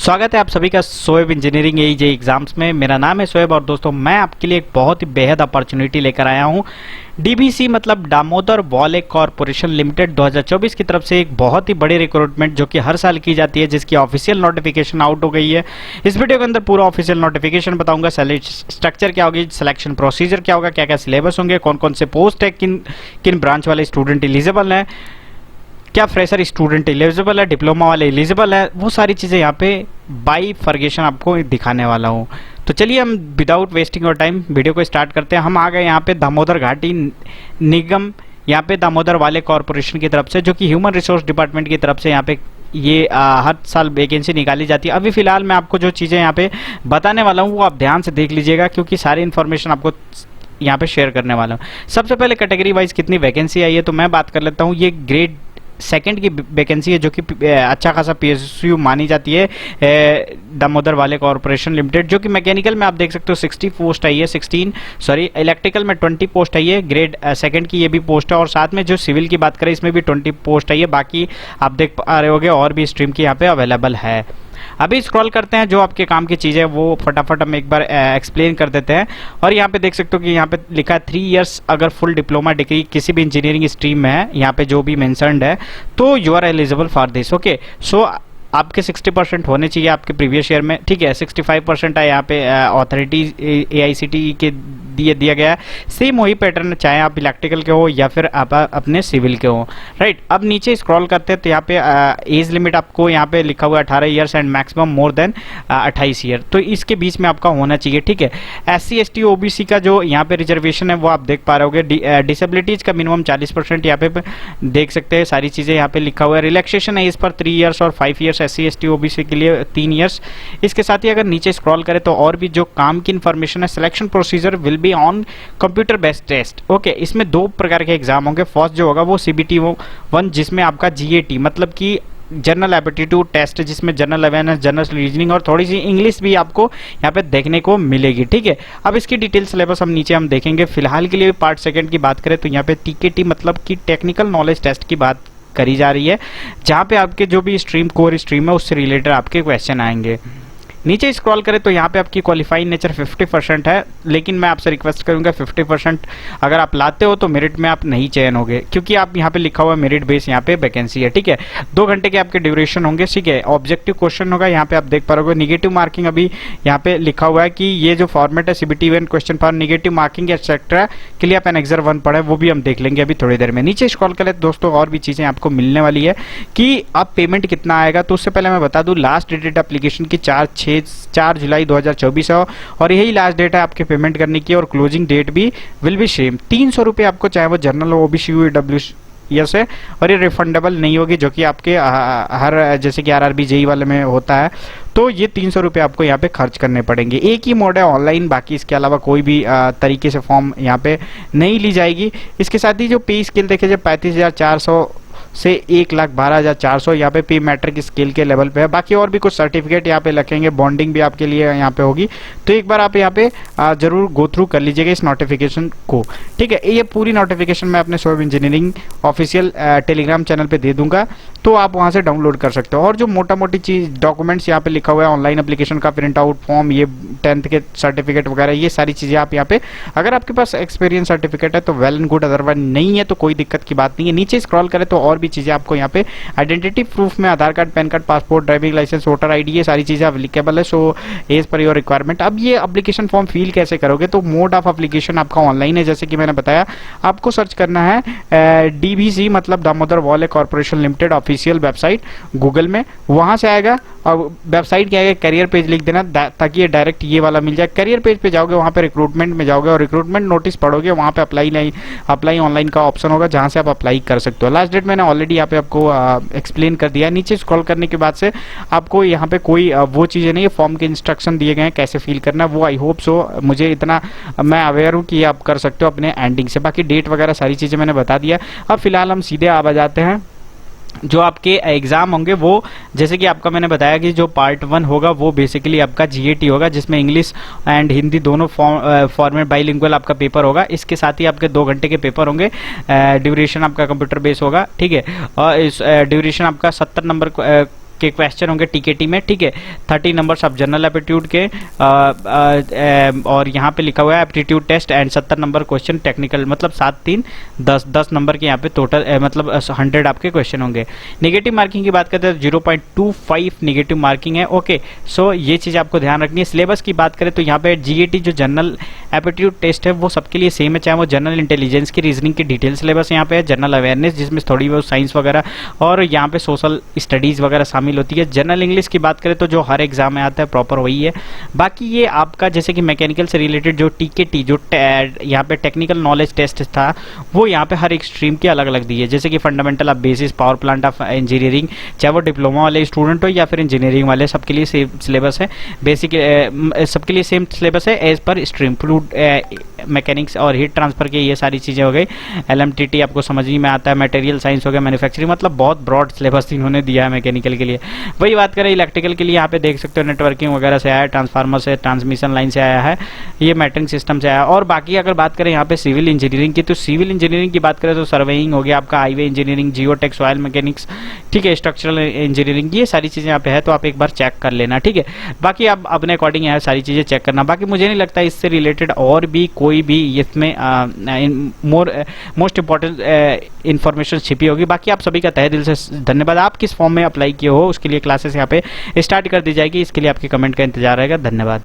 स्वागत है आप सभी का शोएब इंजीनियरिंग एजे एग्जाम्स में। मेरा नाम है शोएब और दोस्तों मैं आपके लिए एक बहुत ही बेहद अपॉर्चुनिटी लेकर आया हूं। डीबीसी मतलब दामोदर वाले कॉरपोरेशन लिमिटेड 2024 की तरफ से एक बहुत ही बड़ी रिक्रूटमेंट जो कि हर साल की जाती है, जिसकी ऑफिशियल नोटिफिकेशन आउट हो गई है। इस वीडियो के अंदर पूरा ऑफिशियल नोटिफिकेशन बताऊंगा, स्ट्रक्चर क्या होगी, सिलेक्शन प्रोसीजर क्या होगा, क्या क्या सिलेबस होंगे, कौन कौन से पोस्ट है, किन किन ब्रांच वाले स्टूडेंट एलिजिबल हैं, क्या फ्रेशर स्टूडेंट एलिजिबल है, डिप्लोमा वाले एलिजिबल है, वो सारी चीज़ें यहाँ पे बाई फॉरगेशन आपको दिखाने वाला हूँ। तो चलिए हम विदाउट वेस्टिंग और टाइम वीडियो को स्टार्ट करते हैं। हम आ गए यहाँ पे दामोदर घाटी निगम, यहाँ पे दामोदर वाले कॉरपोरेशन की तरफ से, जो कि ह्यूमन रिसोर्स डिपार्टमेंट की तरफ से यहाँ पे ये हर साल वैकेंसी निकाली जाती है। अभी फिलहाल मैं आपको जो चीज़ें यहाँ पे बताने वाला हूँ वो आप ध्यान से देख लीजिएगा, क्योंकि सारी इन्फॉर्मेशन आपको यहाँ पे शेयर करने वाला हूँ। सबसे पहले कैटेगरी वाइज कितनी वैकेंसी आई है तो मैं बात कर लेता हूँ। ये ग्रेड सेकंड की वैकेंसी है, जो कि अच्छा खासा पीएसयू मानी जाती है दामोदर वाले कॉरपोरेशन लिमिटेड, जो कि मैकेनिकल में आप देख सकते हो 60 पोस्ट आई है, 16 सॉरी इलेक्ट्रिकल में 20 पोस्ट आई है, ग्रेड सेकंड की ये भी पोस्ट है, और साथ में जो सिविल की बात करें इसमें भी 20 पोस्ट आई है। बाकी आप देख पा रहे होगे और भी स्ट्रीम की यहाँ पे अवेलेबल है। अभी स्क्रॉल करते हैं, जो आपके काम की चीज़ है वो फटाफट हम एक बार एक्सप्लेन कर देते हैं। और यहाँ पे देख सकते हो कि यहाँ पे लिखा है 3 इयर्स अगर फुल डिप्लोमा डिग्री किसी भी इंजीनियरिंग स्ट्रीम में है, यहाँ पे जो भी मेंशन्ड है, तो you are eligible for this. Okay, so आपके 60% होने चाहिए आपके प्रीवियस ईयर में, ठीक है। 65% है यहाँ पे अथॉरिटी AICTE के दिया गया है। सेम वही पैटर्न, चाहे आप इलेक्ट्रिकल के हो या फिर आप अपने सिविल के हो, राइट। अब नीचे स्क्रॉल करते हैं तो यहाँ पे एज लिमिट आपको यहाँ पे लिखा हुआ है 18 years and maximum more than 28 year, तो इसके बीच में आपका होना चाहिए, ठीक है। SC ST OBC का जो यहाँ पे रिजर्वेशन है वो आप देख पा रहे होगे। डिसेबिलिटीज का मिनिमम 40% यहाँ पे देख सकते हैं, सारी चीज़ें यहाँ पे लिखा हुआ है। रिलैक्सेशन है इस पर 3 ईयर्स और 5 ईयर्स SC ST OBC के लिए 3 ईयर्स। इसके साथ ही अगर नीचे स्क्रॉल करें तो और भी जो काम की इन्फॉर्मेशन है, selection procedure will be on computer based test. Okay, इसमें 2 प्रकार के एग्जाम होंगे। फर्स्ट जो होगा वो CBT 1, जिसमें आपका GAT मतलब कि जनरल एप्टीट्यूड टेस्ट, जिसमें जनरल अवेयरनेस, जनरल रीजनिंग और थोड़ी सी इंग्लिश भी आपको यहाँ पे देखने को मिलेगी, ठीक है। अब इसकी डिटेल सिलेबस हम नीचे हम देखेंगे। फिलहाल के लिए पार्ट सेकंड की बात करें तो यहाँ पे TKT मतलब कि टेक्निकल नॉलेज टेस्ट की बात करी जा रही है, जहाँ पे आपके जो भी स्ट्रीम कोर स्ट्रीम है उससे रिलेटेड आपके क्वेश्चन आएंगे। नीचे स्क्रॉल करें तो यहाँ पे आपकी क्वालिफाइंग नेचर 50% है, लेकिन मैं आपसे रिक्वेस्ट करूँगा 50% अगर आप लाते हो तो मेरिट में आप नहीं चयन होगे, क्योंकि आप यहाँ पे लिखा हुआ है मेरिट बेस यहाँ पे वैकेंसी है, ठीक है। 2 घंटे के आपके ड्यूरेशन होंगे, ठीक है। ऑब्जेक्टिव क्वेश्चन होगा, यहाँ पे आप देख पा रहे हो। निगेटिव मार्किंग अभी यहाँ पे लिखा हुआ है कि ये जो फॉर्मेट है CBT 1 question for negative marking etcetera के लिए आप एनेक्सर 1 पढ़े, वो भी हम देख लेंगे अभी थोड़ी देर में। नीचे स्क्रॉल करें दोस्तों और भी चीज़ें आपको मिलने वाली है कि अब पेमेंट कितना आएगा। तो उससे पहले मैं बता दूँ लास्ट डेट एप्लीकेशन की 4 जुलाई 2024 है, और यही लास्ट डेट है आपके पेमेंट करने की, और क्लोजिंग डेट भी विल बी सेम। 300 रुपये आपको, चाहे वो जनरल हो, OBC EWS है, और ये रिफंडेबल नहीं होगी, जो कि आपके हर जैसे कि RRB JEE वाले में होता है। तो ये 300 रुपये आपको यहाँ पे खर्च करने पड़ेंगे। एक ही मोड है ऑनलाइन, बाकी इसके अलावा कोई भी तरीके से फॉर्म यहाँ पे नहीं ली जाएगी। इसके साथ ही जो पे स्केल देखे जाए 35,400 से 1,12,400 यहाँ पे पे मैट्रिक स्केल के लेवल पे है। बाकी और भी कुछ सर्टिफिकेट यहाँ पे रखेंगे, बॉन्डिंग भी आपके लिए यहाँ पे होगी, तो एक बार आप यहाँ पे जरूर गो थ्रू कर लीजिएगा इस नोटिफिकेशन को, ठीक है। ये पूरी नोटिफिकेशन मैं अपने Shoaib engineering official Telegram channel पे दे दूंगा, तो आप वहाँ से डाउनलोड कर सकते हो। और जो मोटा मोटी चीज़ डॉक्यूमेंट्स यहाँ पे लिखा हुआ है, ऑनलाइन एप्लीकेशन का प्रिंट आउट फॉर्म, ये 10th के सर्टिफिकेट वगैरह, ये सारी चीज़ें आप यहाँ पे, अगर आपके पास एक्सपीरियंस सर्टिफिकेट है तो वेल एंड गुड, अदरवाइज नहीं है तो कोई दिक्कत की बात नहीं है। नीचे स्क्रॉल करें तो और भी चीज़ें आपको यहाँ पे आइडेंटिटी प्रूफ में Aadhaar card, PAN card, passport, driving licence, voter ID, ये सारी चीज़ें अवेलेबल है, so as per your requirement. अब ये एप्लीकेशन फॉर्म फिल कैसे करोगे, तो मोड ऑफ एप्लीकेशन आपका ऑनलाइन है, जैसे कि मैंने बताया। आपको सर्च करना है DBC मतलब दामोदर वाले corporation limited official website Google में, वहाँ से आएगा, और वेबसाइट क्या है, करियर पेज लिख देना ताकि ये डायरेक्ट ये वाला मिल जाए। करियर पेज पे जाओगे, वहाँ पे रिक्रूटमेंट में जाओगे और रिक्रूटमेंट नोटिस पढ़ोगे, वहाँ पे अप्लाई ऑनलाइन का ऑप्शन होगा, जहाँ से आप अप्लाई कर सकते हो। लास्ट डेट मैंने ऑलरेडी यहाँ पे आपको एक्सप्लेन कर दिया। नीचे स्क्रॉल करने के बाद से आपको यहाँ पे कोई वो चीज़ें नहीं है, फॉर्म के इंस्ट्रक्शन दिए गए हैं कैसे फिल करना है, वो आई होप सो, मुझे इतना मैं अवेयर हूँ कि आप कर सकते हो अपने एंडिंग से। बाकी डेट वगैरह सारी चीज़ें मैंने बता दिया। अब फिलहाल हम सीधे आ जाते हैं जो आपके एग्ज़ाम होंगे वो, जैसे कि आपका मैंने बताया कि जो पार्ट 1 होगा वो बेसिकली आपका GAT होगा, जिसमें इंग्लिश एंड हिंदी दोनों फॉर्मेट बाइलिंगुअल आपका पेपर होगा। इसके साथ ही आपके 2 घंटे के पेपर होंगे। ड्यूरेशन आपका कंप्यूटर बेस होगा, ठीक है। और इस ड्यूरेशन आपका 70 नंबर के क्वेश्चन होंगे टीकेटी में, ठीक है। 30 नंबर्स ऑफ जनरल एप्टीट्यूड के और यहाँ पे लिखा हुआ है aptitude test and 70 number question technical, मतलब 7 3 10 नंबर के यहाँ पे टोटल मतलब 100 आपके क्वेश्चन होंगे। नेगेटिव मार्किंग की बात करते हैं 0.25 नेगेटिव मार्किंग है, ओके। सो ये चीज़ आपको ध्यान रखनी है। सिलेबस की बात करें तो यहाँ पे जीएटी जो जनरल एप्टीट्यूड टेस्ट है वो सबके लिए सेम है, चाहे वो जनरल इंटेलिजेंस की रीजनिंग की डिटेल सिलेबस यहाँ पे है, जनरल अवेयरनेस जिसमें थोड़ी बहुत साइंस वगैरह और यहाँ पे सोशल स्टडीज़ वगैरह शामिल होती है। जनरल इंग्लिश की बात करें तो जो हर एग्जाम में आता है प्रॉपर वही है। बाकी ये आपका जैसे कि मैकेनिकल से रिलेटेड जो टीकेटी जो यहाँ पे टेक्निकल नॉलेज टेस्ट था वो यहाँ पे हर एक स्ट्रीम की अलग अलग दी है, जैसे कि fundamental of basis power plant of engineering, चाहे वो डिप्लोमा वाले स्टूडेंट हो या फिर इंजीनियरिंग वाले, सबके लिए सेम सिलेबस है। बेसिक सबके लिए सेम सिलेबस है as per stream. Fluid mechanics और हीट ट्रांसफर के ये सारी चीज़ें हो गई। एलएमटीटी आपको समझ में आता है, मटेरियल साइंस हो गया, मैन्युफैक्चरिंग, मतलब बहुत ब्रॉड सिलेबस इन्होंने दिया है मैकेनिकल के लिए। वही बात करें इलेक्ट्रिकल के लिए, यहाँ पे देख सकते हो नेटवर्किंग वगैरह से आया है, ट्रांसफार्मर से, ट्रांसमिशन लाइन से आया है, ये मैटरिंग सिस्टम से आया है। और बाकी अगर बात करें यहाँ पे सिविल इंजीनियरिंग की, तो सिविल इंजीनियरिंग की बात करें तो सर्वेइंग हो गया आपका, highway engineering, geotech, soil mechanics, ठीक है, स्ट्रक्चरल इंजीनियरिंग, ये सारी चीज़ें यहाँ पे है, तो आप एक बार चेक कर लेना, ठीक है। बाकी आप अपने अकॉर्डिंग यहाँ सारी चीज़ें चेक करना। बाकी मुझे नहीं लगता इससे रिलेटेड और भी कोई भी इसमें मोस्ट इंपॉर्टेंट इंफॉर्मेशन छिपी होगी। बाकी आप सभी का तहे दिल से धन्यवाद। आप किस फॉर्म में अप्लाई किए हो उसके लिए क्लासेस यहाँ पे स्टार्ट कर दी जाएगी, इसके लिए आपके कमेंट का इंतजार रहेगा। धन्यवाद।